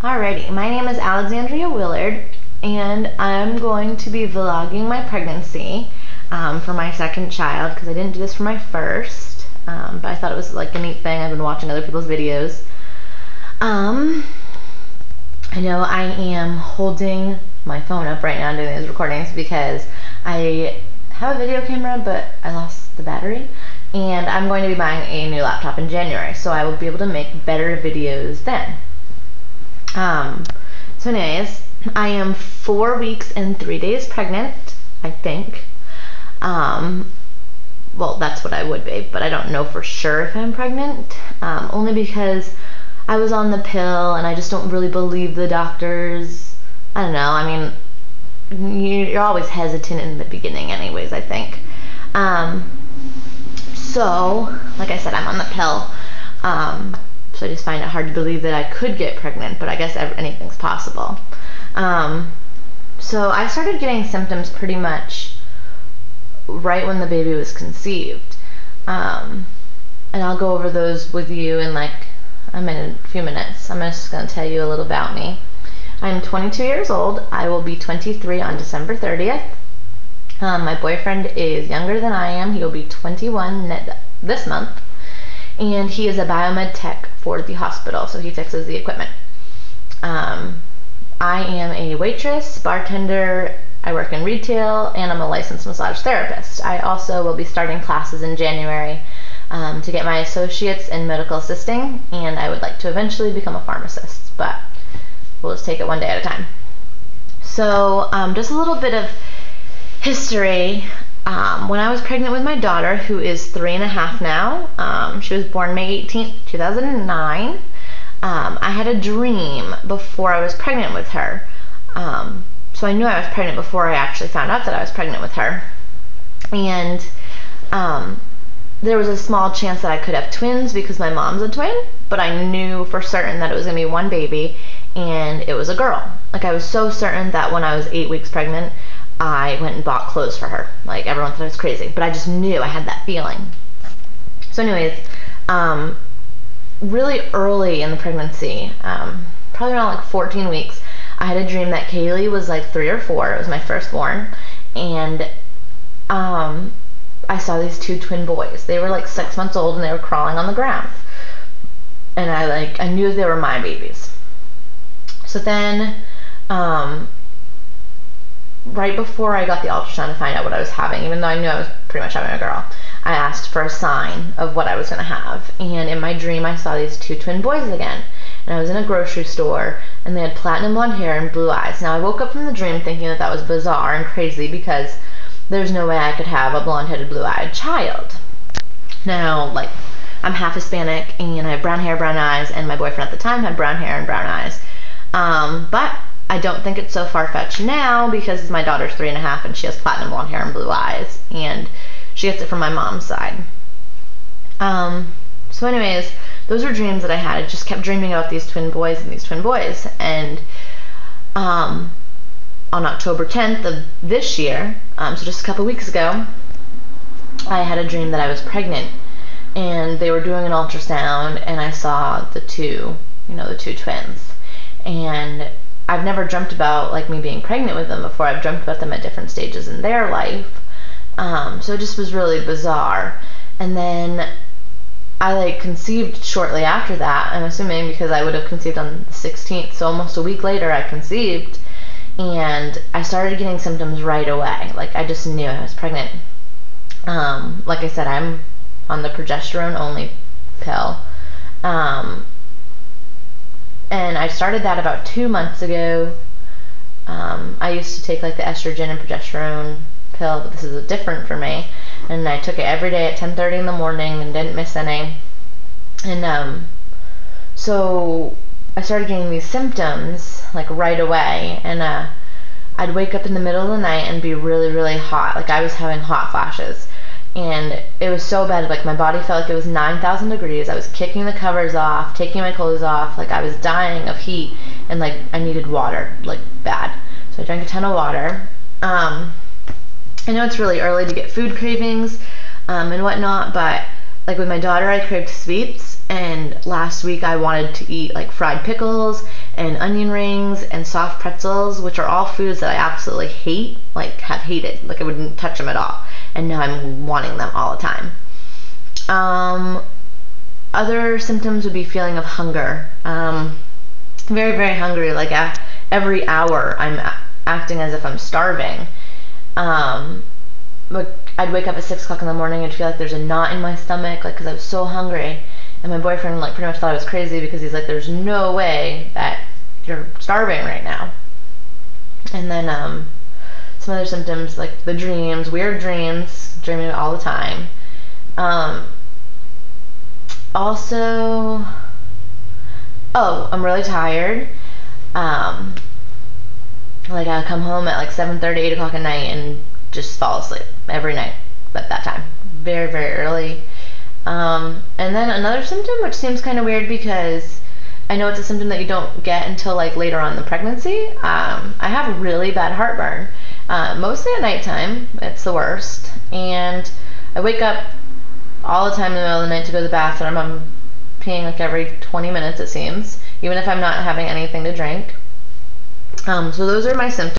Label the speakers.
Speaker 1: Alrighty, my name is Alexandria Willard, and I'm going to be vlogging my pregnancy for my second child, because I didn't do this for my first, but I thought it was like a neat thing. I've been watching other people's videos. I know I am holding my phone up right now doing these recordings because I have a video camera, but I lost the battery, and I'm going to be buying a new laptop in January, so I will be able to make better videos then. So anyways, I am 4 weeks and 3 days pregnant, I think. Well, that's what I would be, but I don't know for sure if I'm pregnant, only because I was on the pill and I just don't really believe the doctors. I don't know, I mean, you're always hesitant in the beginning anyways, I think. So, like I said, I'm on the pill. So I just find it hard to believe that I could get pregnant, but I guess anything's possible. So I started getting symptoms pretty much right when the baby was conceived. And I'll go over those with you in a few minutes. I'm just going to tell you a little about me. I'm 22 years old. I will be 23 on December 30th. My boyfriend is younger than I am. He will be 21 this month. And he is a biomed tech for the hospital, so he fixes the equipment. I am a waitress, bartender, I work in retail, and I'm a licensed massage therapist. I also will be starting classes in January to get my associates in medical assisting, and I would like to eventually become a pharmacist, but we'll just take it one day at a time. So just a little bit of history. When I was pregnant with my daughter, who is 3.5 now, she was born May 18th, 2009, I had a dream before I was pregnant with her. So I knew I was pregnant before I actually found out that I was pregnant with her. And there was a small chance that I could have twins because my mom's a twin, but I knew for certain that it was going to be one baby, and it was a girl. Like, I was so certain that when I was 8 weeks pregnant, I went and bought clothes for her. Like, everyone thought I was crazy, but I just knew, I had that feeling. So anyways, really early in the pregnancy, probably around 14 weeks, I had a dream that Kaylee was 3 or 4. It was my firstborn, and I saw these 2 twin boys. They were 6 months old, and they were crawling on the ground. And I knew they were my babies. So then, right before I got the ultrasound to find out what I was having, even though I knew I was pretty much having a girl, I asked for a sign of what I was going to have. And in my dream, I saw these 2 twin boys again. And I was in a grocery store, and they had platinum blonde hair and blue eyes. Now, I woke up from the dream thinking that that was bizarre and crazy because there's no way I could have a blonde-headed, blue-eyed child. Now, I'm half Hispanic, and I have brown hair, brown eyes, and my boyfriend at the time had brown hair and brown eyes. But I don't think it's so far-fetched now because my daughter's 3.5 and she has platinum blonde hair and blue eyes, and she gets it from my mom's side. So anyways, those were dreams that I had. I just kept dreaming about these twin boys and these twin boys. And on October 10th of this year, so just a couple weeks ago, I had a dream that I was pregnant, and they were doing an ultrasound, and I saw the two twins. And I've never dreamt about me being pregnant with them before. I've dreamt about them at different stages in their life. So it just was really bizarre. And then I conceived shortly after that, I'm assuming, because I would have conceived on the 16th. So almost a week later I conceived, and I started getting symptoms right away. I just knew I was pregnant. Like I said, I'm on the progesterone only pill. And I started that about 2 months ago. I used to take the estrogen and progesterone pill, but this is different for me. And I took it every day at 10:30 in the morning and didn't miss any. And so I started getting these symptoms right away. And I'd wake up in the middle of the night and be really, really hot. I was having hot flashes. And it was so bad, my body felt like it was 9,000 degrees. I was kicking the covers off, taking my clothes off, I was dying of heat, and I needed water, bad. So I drank a ton of water. I know it's really early to get food cravings and whatnot, but like with my daughter, I craved sweets, and last week I wanted to eat like fried pickles and onion rings and soft pretzels, which are all foods that I absolutely hate, like have hated. Like I wouldn't touch them at all. And now I'm wanting them all the time. Other symptoms would be feeling of hunger. Very, very hungry. Like every hour I'm acting as if I'm starving. But I'd wake up at 6 o'clock in the morning and feel like there's a knot in my stomach, like because I was so hungry. And my boyfriend like pretty much thought I was crazy because he's like, there's no way that you're starving right now. And then some other symptoms like the dreams, weird dreams, dreaming all the time. Also, I'm really tired. Like I come home at like 7:30, 8 o'clock at night and just fall asleep every night at that time. Very, very early. And then another symptom, which seems kind of weird because I know it's a symptom that you don't get until like later on in the pregnancy. I have really bad heartburn, mostly at nighttime. It's the worst. And I wake up all the time in the middle of the night to go to the bathroom. I'm peeing like every 20 minutes, it seems, even if I'm not having anything to drink. So those are my symptoms.